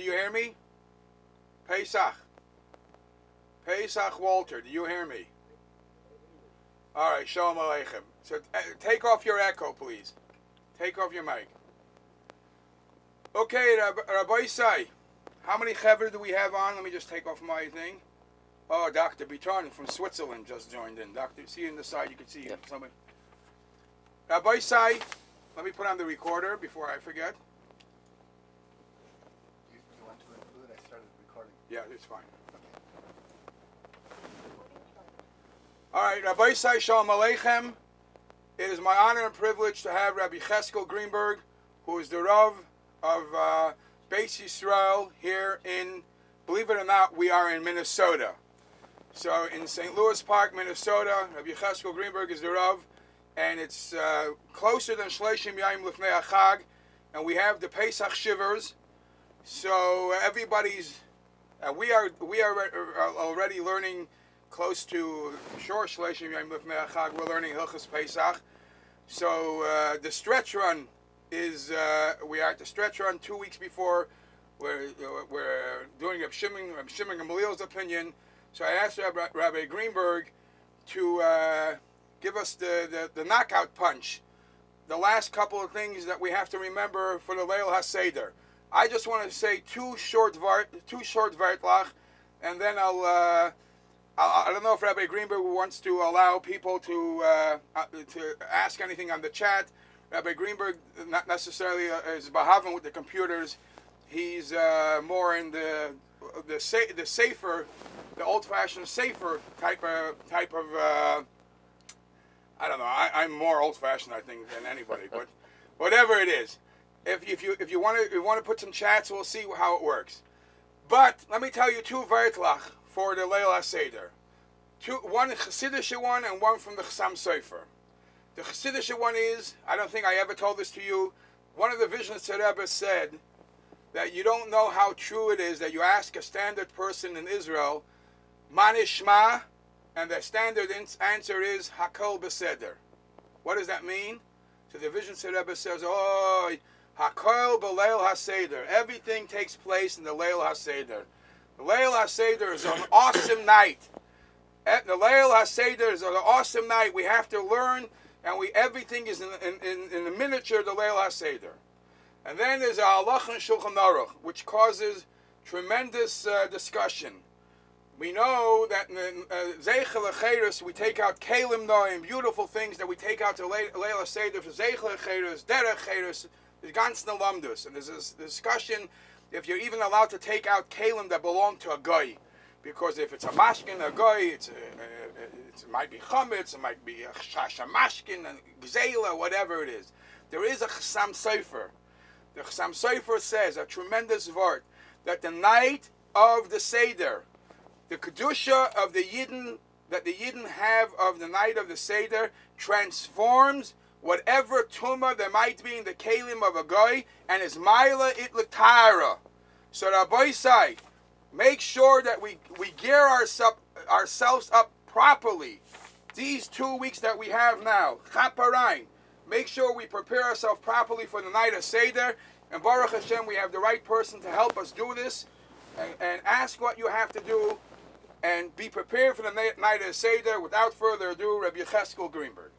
you hear me? Pesach. Pesach Walter, do you hear me? All right, Shalom Aleichem. So take off your echo, please. Take off your mic. Okay, Rabbi Isai, how many chevra do we have on? Let me just take off my thing. Oh, Dr. Biton from Switzerland just joined in. Doctor, see in the side, you can see somebody. Rabbi Isai, let me put on the recorder before I forget. You want to include? I started recording. Yeah, it's fine. All right, Rabbi Isai, Shalom Aleichem. It is my honor and privilege to have Rabbi Yechezkel Greenberg, who is the Rav of Beis Yisrael here in, believe it or not, we are in Minnesota. So in St. Louis Park, Minnesota, Rabbi Yechezkel Greenberg is the Rav, and it's closer than Shleishim Yayim Lifnei HaChag, and we have the Pesach Shivers. So everybody's, we are already learning close to, sure, Shleishim Yayim Lifnei HaChag, we're learning hilchos Pesach. So the stretch run is, we are at the stretch run 2 weeks before. We're doing Reb Shimon Gamliel's opinion. So I asked Rabbi Greenberg to give us the knockout punch, the last couple of things that we have to remember for the Leil HaSeder. I just want to say two short vartlach, and then I don't know if Rabbi Greenberg wants to allow people to ask anything on the chat. Rabbi Greenberg not necessarily is bahavin with the computers. He's more in the safer, the old-fashioned safer type of I don't know. I'm more old-fashioned, I think, than anybody. But whatever it is, if you want to put some chats, we'll see how it works. But let me tell you two vartlach for the Leil HaSeder. One Chassidish one and one from the Chassam Sofer. The Chassidish one is, I don't think I ever told this to you, one of the visions that Rebbe said that you don't know how true it is that you ask a standard person in Israel, Man Ishma, and the standard answer is Hakol Beseder. What does that mean? So the vision Rebbe says, oh, Hakol B'Leil HaSeder. Everything takes place in the Leil HaSeder. The Leil HaSeder is an awesome night. The Leil HaSeder is an awesome night. We have to learn, and everything is in the miniature of the Leil HaSeder. And then there's a Halach and Shulchan Aruch, which causes tremendous discussion. We know that in Zeichel Echeres, we take out Kalim Noim, beautiful things that we take out to Leil HaSeder for Zeichel Echeres, Derech Echeres, the Ganzen Lamdus. And there's this discussion if you're even allowed to take out Kalim that belong to a Goy. Because if it's a Mashkin, a Goy, it might be Chametz, it might be a Shasha Mashkin, and Gzeila, whatever it is. There is a Chassam Sofer. The Chassam Sofer says, a tremendous word, that the night of the Seder, the Kedusha of the Yidden, that the Yidden have of the night of the Seder, transforms whatever tumah there might be in the Kalim of a Goy, and is Maila it L'Tara. So Rabbi Isai, make sure that we gear ourselves up properly. These 2 weeks that we have now, Chaparain, make sure we prepare ourselves properly for the night of Seder. And Baruch Hashem, we have the right person to help us do this. And ask what you have to do. And be prepared for the night of Seder. Without further ado, Rabbi Yechezkel Greenberg.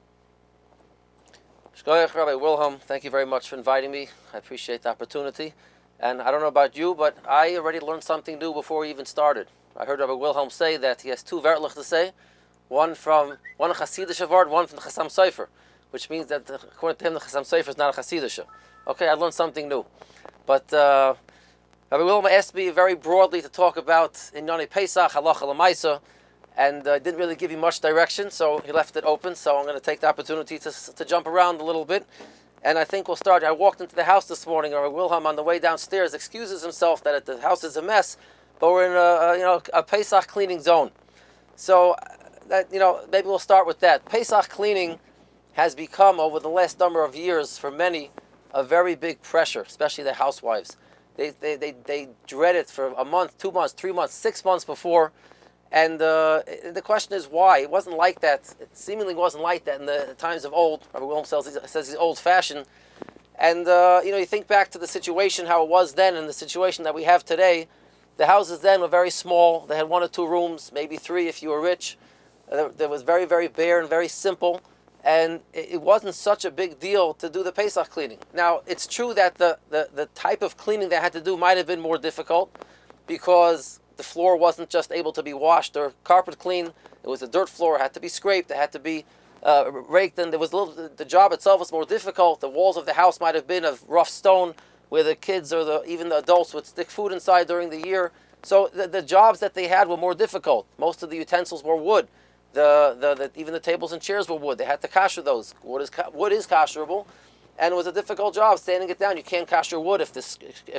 Shkoyach, Rabbi Wilhelm, thank you very much for inviting me. I appreciate the opportunity. And I don't know about you, but I already learned something new before we even started. I heard Rabbi Wilhelm say that he has two vertlach to say, one a Chassidish word, one from the Chassam Sofer, which means that according to him, the Chassam Sofer is not a Chassidish. Okay, I learned something new. But Rabbi Wilhelm asked me very broadly to talk about Inyani Pesach, Halacha L'Maisa, and didn't really give you much direction, so he left it open. So I'm going to take the opportunity to jump around a little bit. And I think we'll start. I walked into the house this morning, and Wilhelm on the way downstairs excuses himself that the house is a mess, but we're in a Pesach cleaning zone. So that maybe we'll start with that. Pesach cleaning has become over the last number of years for many a very big pressure, especially the housewives. They dread it for a month, 2 months, 3 months, 6 months before. And the question is why? It wasn't like that. It seemingly wasn't like that in the times of old. Rabbi Wilhelm says he's old-fashioned. And you think back to the situation, how it was then, and the situation that we have today. The houses then were very small. They had 1 or 2 rooms, maybe 3 if you were rich. There was very, very bare and very simple. And it wasn't such a big deal to do the Pesach cleaning. Now, it's true that the type of cleaning they had to do might have been more difficult because the floor wasn't just able to be washed or carpet cleaned. It was a dirt floor. It had to be scraped. It had to be raked. And the job itself was more difficult. The walls of the house might have been of rough stone where the kids or even the adults would stick food inside during the year. So the jobs that they had were more difficult. Most of the utensils were wood. Even the tables and chairs were wood. They had to kasher those. Wood is kasherable, and it was a difficult job sanding it down. You can't kasher wood if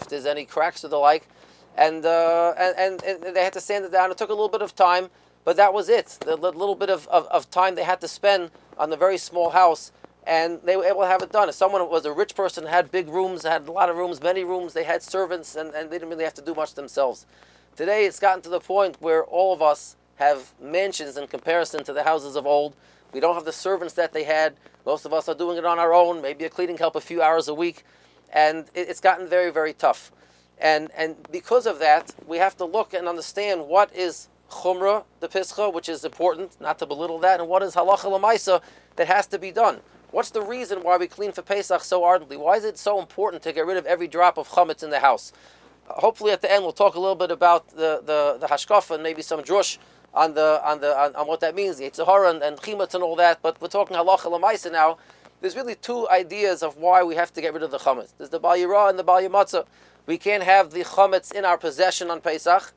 there's any cracks or the like, and they had to sand it down. It took a little bit of time, but that was it. The little bit of time they had to spend on the very small house, and they were able to have it done. If someone was a rich person, had big rooms, had a lot of rooms, many rooms, they had servants, and they didn't really have to do much themselves. Today, it's gotten to the point where all of us have mansions in comparison to the houses of old. We don't have the servants that they had. Most of us are doing it on our own, maybe a cleaning help a few hours a week, and it's gotten very, very tough. And because of that, we have to look and understand what is chumrah, the pischa, which is important, not to belittle that, and what is halacha l'maisa that has to be done. What's the reason why we clean for Pesach so ardently? Why is it so important to get rid of every drop of chametz in the house? Hopefully at the end we'll talk a little bit about the hashkafa and maybe some drush on what that means, the Yitzhahara and chimetz and all that. But we're talking halacha l'maisa now. There's really 2 ideas of why we have to get rid of the chametz. There's the bal yirah and the bal yamatzah. We can't have the chametz in our possession on Pesach,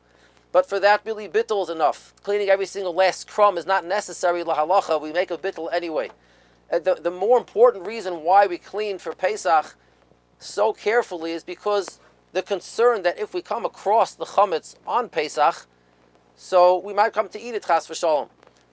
but for that really bittul is enough. Cleaning every single last crumb is not necessary lahalacha. We make a bittul anyway. The more important reason why we clean for Pesach so carefully is because the concern that if we come across the chametz on Pesach, so we might come to eat it chas v'shalom.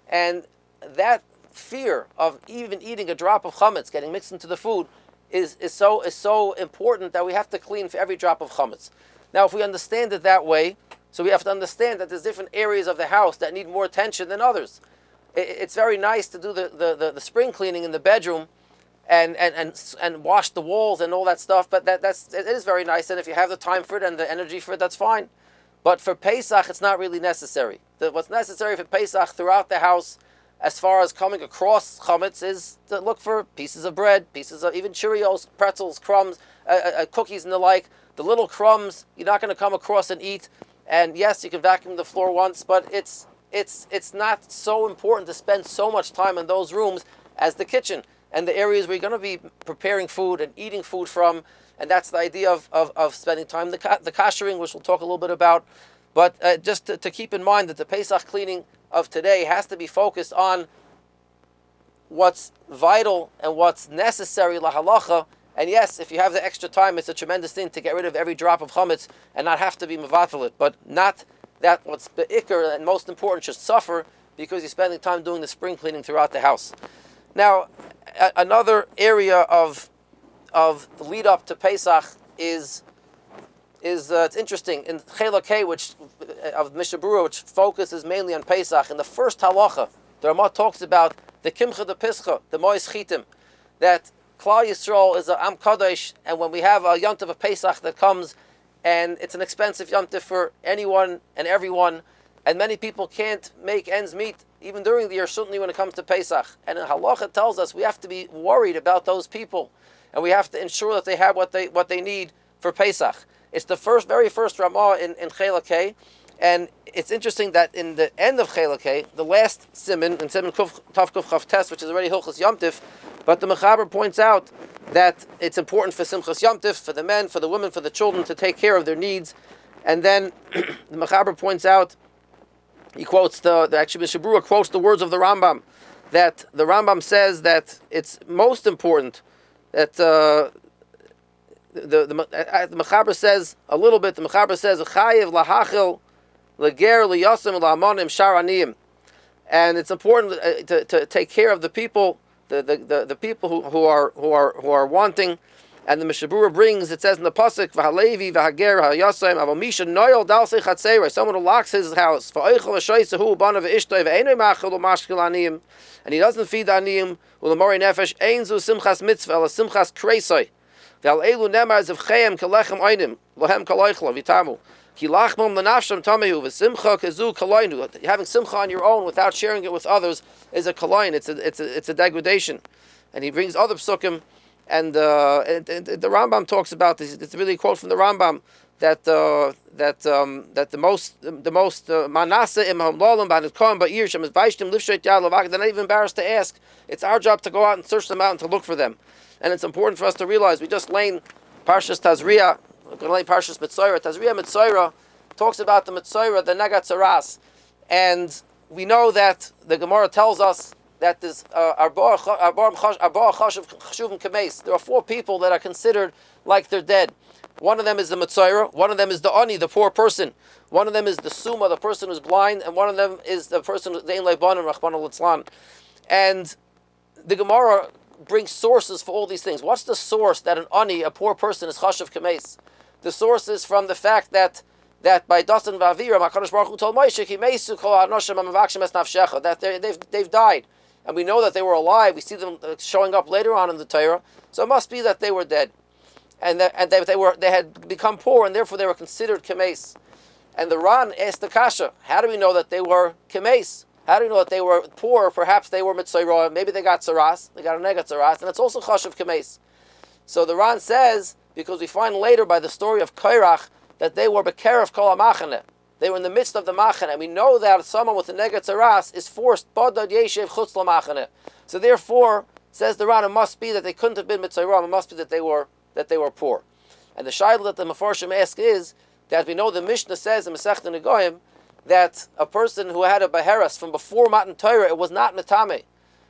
And that fear of even eating a drop of chametz getting mixed into the food is so important that we have to clean for every drop of chametz. Now, if we understand it that way, so we have to understand that there's different areas of the house that need more attention than others. It's very nice to do the spring cleaning in the bedroom and wash the walls and all that stuff, but it is very nice, and if you have the time for it and the energy for it, that's fine. But for Pesach, it's not really necessary. What's necessary for Pesach throughout the house, as far as coming across chametz, is to look for pieces of bread, pieces of even Cheerios, pretzels, crumbs, cookies and the like. The little crumbs you're not going to come across and eat. And yes, you can vacuum the floor once, but it's not so important to spend so much time in those rooms as the kitchen and the areas where you're going to be preparing food and eating food from. And that's the idea of spending time, the kashering, which we'll talk a little bit about. But just to keep in mind that the Pesach cleaning of today has to be focused on what's vital and what's necessary lahalacha. And yes, if you have the extra time, it's a tremendous thing to get rid of every drop of chametz and not have to be mevatel it. But not that what's be'ikr and most important should suffer because you're spending time doing the spring cleaning throughout the house. Now, another area of the lead up to Pesach is it's interesting in Chelakei, which of Mishnah Berurah, which focuses mainly on Pesach. In the first halacha, the Ramah talks about the kimcha de pischa, the mois chitim, that Klal Yisrael is a Am Kadosh, and when we have a yontif of Pesach that comes, and it's an expensive yontif for anyone and everyone, and many people can't make ends meet even during the year, certainly when it comes to Pesach. And in halacha tells us we have to be worried about those people, and we have to ensure that they have what they need for Pesach. It's the very first Ramah in Chelakei, and it's interesting that in the end of Chelakei, the last siman, in siman Tav Kuf Chav Tes, which is already hilchos Yom Tif, but the Mechaber points out that it's important for Simchas Yom Tif, for the men, for the women, for the children to take care of their needs. And then the Mechaber points out, he quotes actually Mishnah Berurah quotes the words of the Rambam, that the Rambam says that it's most important that the Mechaber says a little bit. The Mechaber says chayiv lahachil leger liyasim la'amonim sharaniyim, and it's important to take care of the people, the people who are wanting. And the Mishnah Berurah brings, it says in the pasuk, v'halevi v'hager ha'yasayim avamisha noyel dalsei chatzera, someone who locks his house, v'oichel v'shoysehu banav v'ishtoi v'einoi machil u'mashkil aniyim, and he doesn't feed aniyim u'lemori nefesh ein zu simchas mitzvah ela simchas kreisoi. Ve'al elu nemar zevcheim kelechem einim lohem kaloichlo vitamu. Ki lachmom lenafsham tamehu v'simcha kezu kaloinu. Having simcha on your own without sharing it with others is a kaloin. It's a degradation. And he brings other psukim, and the Rambam talks about this. It's really a quote from the Rambam that the most manasa im hamlolim ban kom ba'ir shem is baishtim lifshet yad lavak. They're not even embarrassed to ask. It's our job to go out and search them out and to look for them. And it's important for us to realize we just lane Parshas Tazria. We're going to lane Parshas Mitzorah. Tazria Mitzorah talks about the Mitzorah, the Negat Saras, and we know that the Gemara tells us that this Arba Chashuvim Kameis. There are 4 people that are considered like they're dead. One of them is the Mitzorah, one of them is the Ani, the poor person, one of them is the Suma, the person who's blind, and one of them is the person the Ein Leibanim, Rachmana Litzlan. And the Gemara brings sources for all these things. What's the source that an Ani, a poor person, is Chashuv Kameis? The source is from the fact that by Dasan Vavira, HaKadosh Baruch Hu told Moshe, Kimeisu kol ha'anoshim ha'mavakshim es nafshecha, that they've died. And we know that they were alive. We see them showing up later on in the Torah. So it must be that they were dead. And they had become poor, and therefore they were considered Kameis. And the Ran asked the Kasha, how do we know that they were Kameis? How do we know that they were poor? Perhaps they were Mitzorah. Maybe they got Saras. They got a Negat Saras. And it's also Chashuv Kameis. So the Ran says, because we find later by the story of Kairach, that they were Bekerev Kol HaMachane. They were in the midst of the Machane. And we know that someone with a Negat Saras is forced Badad Yeshev Chutz LaMachane. So therefore, says the Ran, it must be that they couldn't have been Mitzorah. It must be that they were poor. And the shayla that the Mefarshim ask is that we know the Mishnah says in Masechta Negoim that a person who had a Beheras from before Matan Torah, it was not Metame.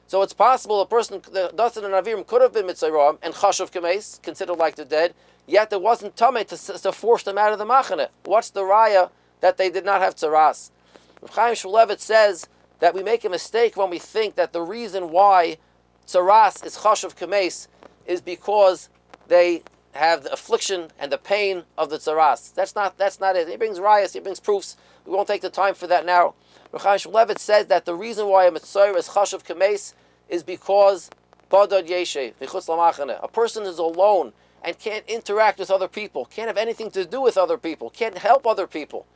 So it's possible a person, the Dasan and Avirim, could have been Mitzorah and Chashuv Kameis, considered like they're dead, yet it wasn't Tameh to force them out of the Machane. What's the Raya that they did not have Tzaras? Reb Chaim Shmulevitz says that we make a mistake when we think that the reason why Tzaras is Chashuv Kameis is because they have the affliction and the pain of the tzaras. That's not it. He brings rayas, he brings proofs. We won't take the time for that now. Reb Chaim Shmulevitz says that the reason why a mitzvah is chashuv kameis is because badad yeshev v'chutz lamachane. A person is alone and can't interact with other people, can't have anything to do with other people, can't help other people.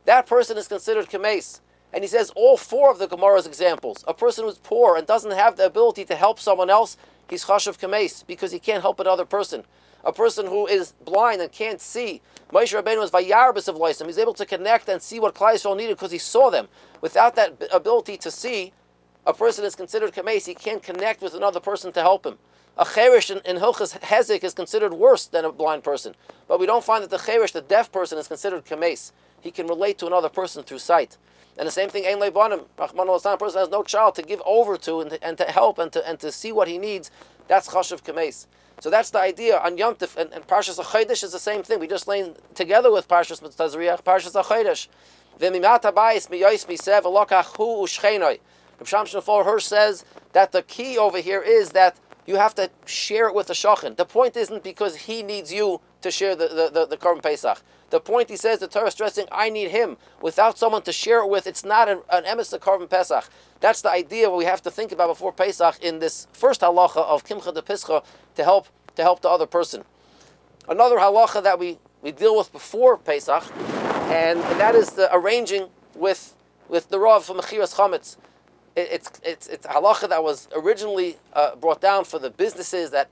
That person is considered kameis. And he says all 4 of the Gemara's examples. A person who's poor and doesn't have the ability to help someone else, he's chashuv kameis because he can't help another person. A person who is blind and can't see, Moshe Rabbeinu was vayarbis of loisim. He's able to connect and see what Klal Yisrael needed because he saw them. Without that ability to see, a person is considered kameis. He can't connect with another person to help him. A cherish in hilchos hezek is considered worse than a blind person. But we don't find that the cherish, the deaf person, is considered kameis. He can relate to another person through sight. And the same thing, ein leibanim, Rachmana Litzlan, a person has no child to give over to and to help and to see what he needs. That's chashuv kameis. So that's the idea on Yom Tov, and Parshas HaChodesh is the same thing. We just lay together with Parshas Tazriach, Parshas HaChodesh. V'mimat habayis miyois misev v'lokach hu u'shchenoi. Reb Shamshon Fol Hirsch says that the key over here is that you have to share it with the shochin. The point isn't because he needs you to share the Korban Pesach. The point, he says, the Torah is stressing, I need him. Without someone to share it with, it's not an emes of Korban Pesach. That's the idea we have to think about before Pesach in this first halacha of Kimcha de Pischa to help the other person. Another halacha that we deal with before Pesach, and that is the arranging with the Rav for Mechiras Chametz. It's a halacha that was originally brought down for the businesses that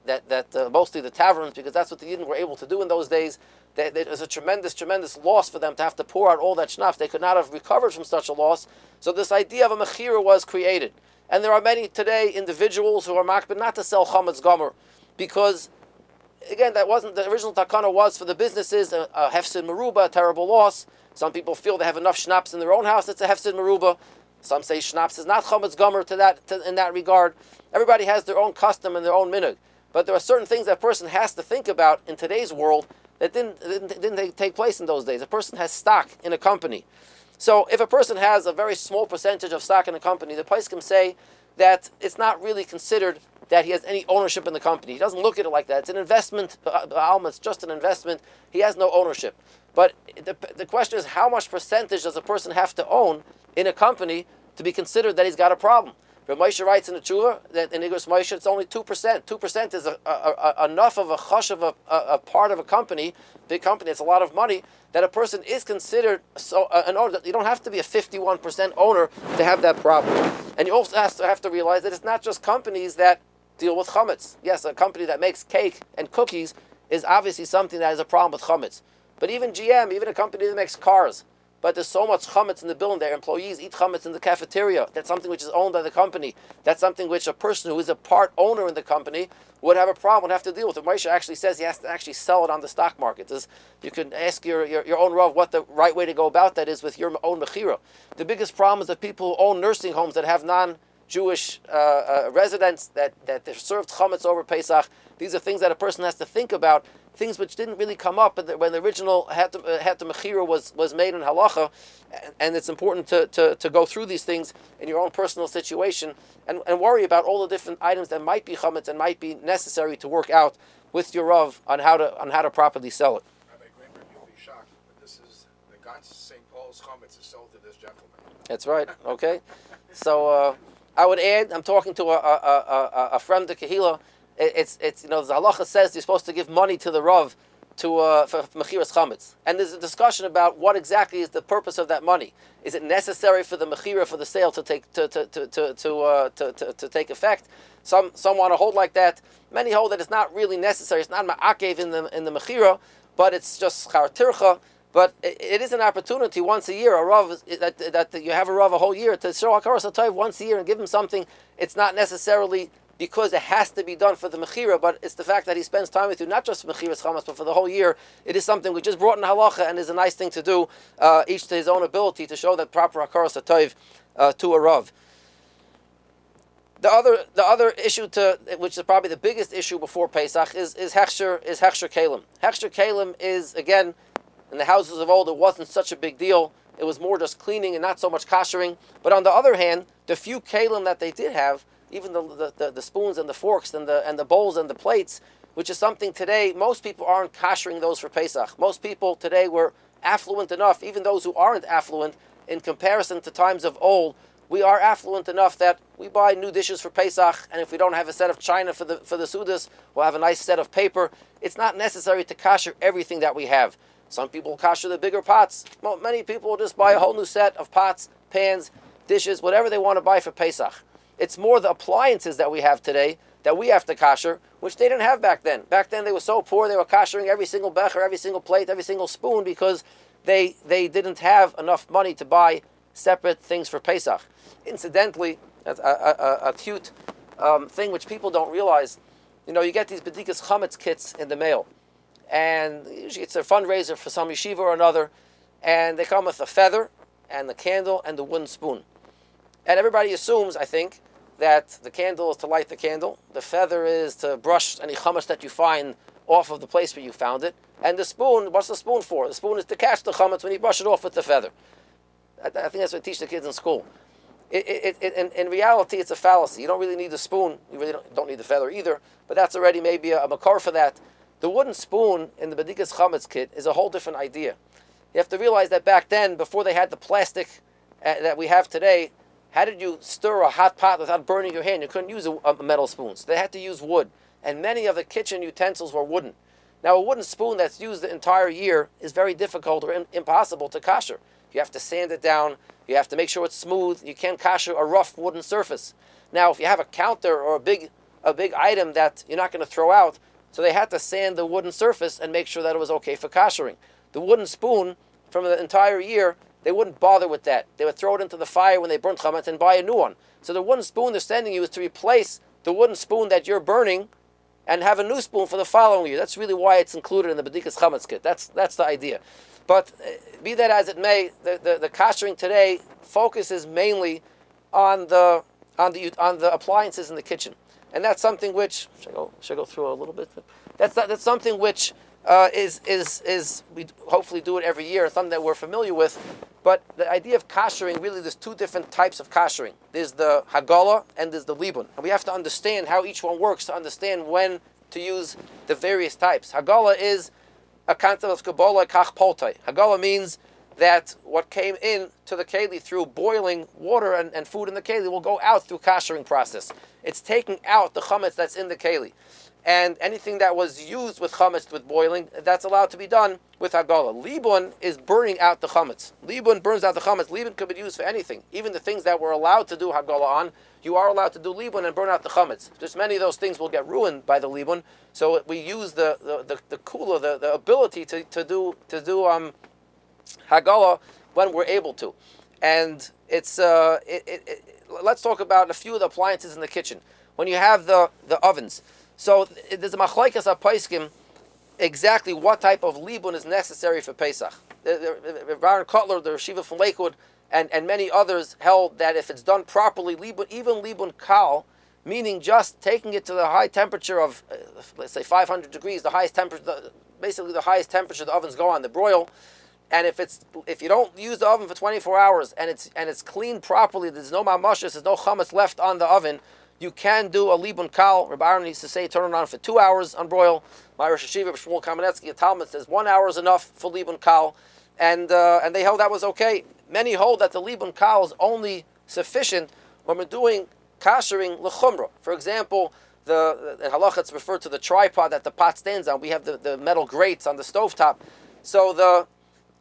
mostly the taverns, because that's what the Yidden were able to do in those days. It was a tremendous loss for them to have to pour out all that schnapps. They could not have recovered from such a loss. So this idea of a mechira was created. And there are many today individuals who are makbid not to sell chametz gomer, because again, that wasn't the original takana. Was for the businesses a hefsid meruba, a terrible loss. Some people feel they have enough schnapps in their own house. It's a hefsid meruba. Some say schnapps is not chametz gomer in that regard. Everybody has their own custom and their own minhag. But there are certain things that a person has to think about in today's world that didn't take place in those days. A person has stock in a company. So if a person has a very small percentage of stock in a company, the poskim say that it's not really considered that he has any ownership in the company. He doesn't look at it like that. It's an investment, it's just an investment. He has no ownership. But the question is, how much percentage does a person have to own in a company to be considered that he's got a problem? But Moshe writes in the Tshuva that in Igros Moshe it's only 2%. 2% is enough of a chush of a part of a company, big company. It's a lot of money that a person is considered an owner. You don't have to be a 51% owner to have that problem. And you also have to realize that it's not just companies that deal with chametz. Yes, a company that makes cake and cookies is obviously something that has a problem with chametz. But even GM, even a company that makes cars, but there's so much chametz in the building. Their employees eat chametz in the cafeteria. That's something which is owned by the company. That's something which a person who is a part owner in the company would have a problem, would have to deal with. Moshe actually says he has to actually sell it on the stock market. You can ask your own Rav what the right way to go about that is with your own mechira. The biggest problem is that people who own nursing homes that have non-Jewish residents, that they're served chametz over Pesach. These are things that a person has to think about, things which didn't really come up when the original Heter Mechira was made in halacha, and it's important to go through these things in your own personal situation and worry about all the different items that might be chametz and might be necessary to work out with your Rav on how to properly sell it. Rabbi Greenberg, you'll be shocked, but this is the Gans St. Paul's chametz is sold to this gentleman. That's right. Okay, so I would add, I'm talking to a friend of Kehila. It's the halacha says you're supposed to give money to the Rav for mechiras chametz, and there's a discussion about what exactly is the purpose of that money. Is it necessary for the mechira, for the sale to take effect? Some want to hold like that. Many hold that it's not really necessary. It's not ma'akev in the mechira, but it's just schar tircha. But it is an opportunity once a year. A Rav that you have a Rav a whole year to show hakaras hatov once a year and give him something. It's not necessarily because it has to be done for the mechira, but it's the fact that he spends time with you, not just for mechiras chametz, but for the whole year. It is something we just brought in halacha and is a nice thing to do, each to his own ability, to show that proper hakaras hatov to a Rav. The other issue which is probably the biggest issue before Pesach is hechsher kalim. Hechsher kalim is, again, in the houses of old, it wasn't such a big deal. It was more just cleaning and not so much koshering. But on the other hand, the few kalim that they did have, even the spoons and the forks and the bowls and the plates, which is something today, most people aren't koshering those for Pesach. Most people today were affluent enough, even those who aren't affluent, in comparison to times of old, we are affluent enough that we buy new dishes for Pesach, and if we don't have a set of china for the sudas, we'll have a nice set of paper. It's not necessary to kosher everything that we have. Some people kosher the bigger pots. Well, many people will just buy a whole new set of pots, pans, dishes, whatever they want to buy for Pesach. It's more the appliances that we have today that we have to kosher, which they didn't have back then. Back then they were so poor, they were koshering every single becher, every single plate, every single spoon, because they didn't have enough money to buy separate things for Pesach. Incidentally, a cute thing which people don't realize, you get these bedikas chametz kits in the mail, and usually it's a fundraiser for some yeshiva or another, and they come with a feather and the candle and the wooden spoon. And everybody assumes, I think, that the candle is to light the candle, the feather is to brush any chametz that you find off of the place where you found it, and the spoon, what's the spoon for? The spoon is to catch the chametz when you brush it off with the feather. I think that's what they teach the kids in school. In reality, it's a fallacy. You don't really need the spoon. You really don't need the feather either, but that's already maybe a makar for that. The wooden spoon in the bedikas chametz kit is a whole different idea. You have to realize that back then, before they had the plastic that we have today, how did you stir a hot pot without burning your hand? You couldn't use a metal spoon, so they had to use wood. And many of the kitchen utensils were wooden. Now, a wooden spoon that's used the entire year is very difficult or impossible to kosher. You have to sand it down. You have to make sure it's smooth. You can't kosher a rough wooden surface. Now, if you have a counter or a big item that you're not going to throw out, so they had to sand the wooden surface and make sure that it was okay for koshering. The wooden spoon from the entire year, they wouldn't bother with that. They would throw it into the fire when they burnt chametz and buy a new one. So the wooden spoon they're sending you is to replace the wooden spoon that you're burning and have a new spoon for the following year. That's really why it's included in the bedikas chametz kit. That's the idea. But be that as it may, the koshering today focuses mainly on the appliances in the kitchen, and that's something which should I go through a little bit. That's something which is we hopefully do it every year, something that we're familiar with. But the idea of koshering, really, there's two different types of koshering. There's the hagala and there's the libun, and we have to understand how each one works to understand when to use the various types. Hagala is a concept of Kabbalah kach poltai. Hagala means that what came in to the keli through boiling water and food in the keli will go out through kashering process. It's taking out the chametz that's in the keli. And anything that was used with chametz, with boiling, that's allowed to be done with hagala. Libun is burning out the chametz. Libun burns out the chametz. Libun could be used for anything. Even the things that we're allowed to do hagala on, you are allowed to do libun and burn out the chametz. Just many of those things will get ruined by the libun. So we use the kula, the ability to do hagala when we're able to. And it's let's talk about a few of the appliances in the kitchen. When you have the ovens. So there's a machlokes hapaiskim exactly what type of libun is necessary for Pesach. Baron Kotler, the Shiva from Lakewood, and many others held that if it's done properly, libun, even libun kal, meaning just taking it to the high temperature of, let's say 500 degrees, the highest temperature, basically the highest temperature the ovens go on, the broil. And if you don't use the oven for 24 hours and it's cleaned properly, there's no mamashas, there's no chametz left on the oven, you can do a libun kal. Rabbi Aaron used to say turn it on for 2 hours on broil. My Rosh Hashiva, Shmuel Kamenetsky, a Talmud says 1 hour is enough for libun kal, and they held that was okay. Many hold that the libun kal is only sufficient when we're doing kashering l'chumra. For example, in halacha it's referred to the tripod that the pot stands on. We have the metal grates on the stovetop, so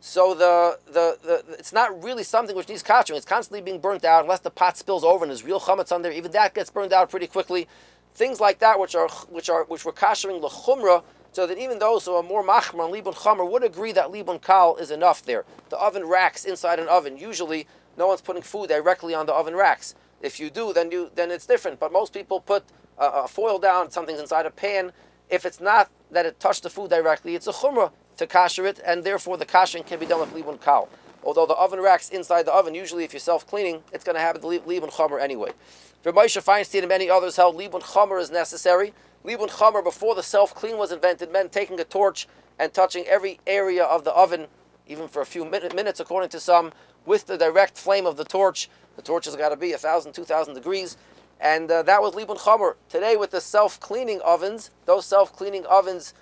it's not really something which needs kashering. It's constantly being burnt out unless the pot spills over and there's real chametz on there. Even that gets burned out pretty quickly. Things like that which were kashering l'chumra, so that even those who are more machmer on libun chamer would agree that libun kal is enough there. The oven racks inside an oven. Usually, no one's putting food directly on the oven racks. If you do, then it's different. But most people put a foil down. Something's inside a pan. If it's not that it touched the food directly, it's a chumrah to kasher it, and therefore the kashering can be done with libun kal. Although the oven racks inside the oven, usually if you're self-cleaning, it's going to have the libun chamer anyway. Rabbi Moshe Feinstein and many others held libun chamer is necessary. Libun chamer, before the self-clean was invented, meant taking a torch and touching every area of the oven, even for a few minutes, according to some, with the direct flame of the torch. The torch has got to be 1,000, 2,000 degrees. And that was libun chamer. Today, with the self-cleaning ovens, those self-cleaning ovens,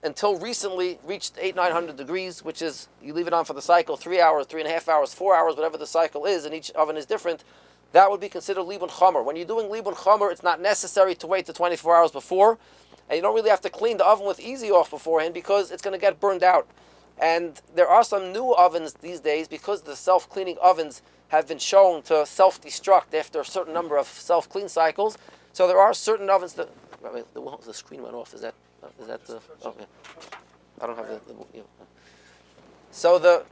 until recently reached 800-900 degrees, which is, you leave it on for the cycle 3 hours, 3.5 hours, 4 hours, whatever the cycle is, and each oven is different. That would be considered libun chamer. When you're doing libun chamer, it's not necessary to wait the 24 hours before, and you don't really have to clean the oven with easy off beforehand because it's going to get burned out. And there are some new ovens these days, because the self-cleaning ovens have been shown to self-destruct after a certain number of self-clean cycles. So there are certain ovens that... The screen went off. Is that the... Okay. I don't have the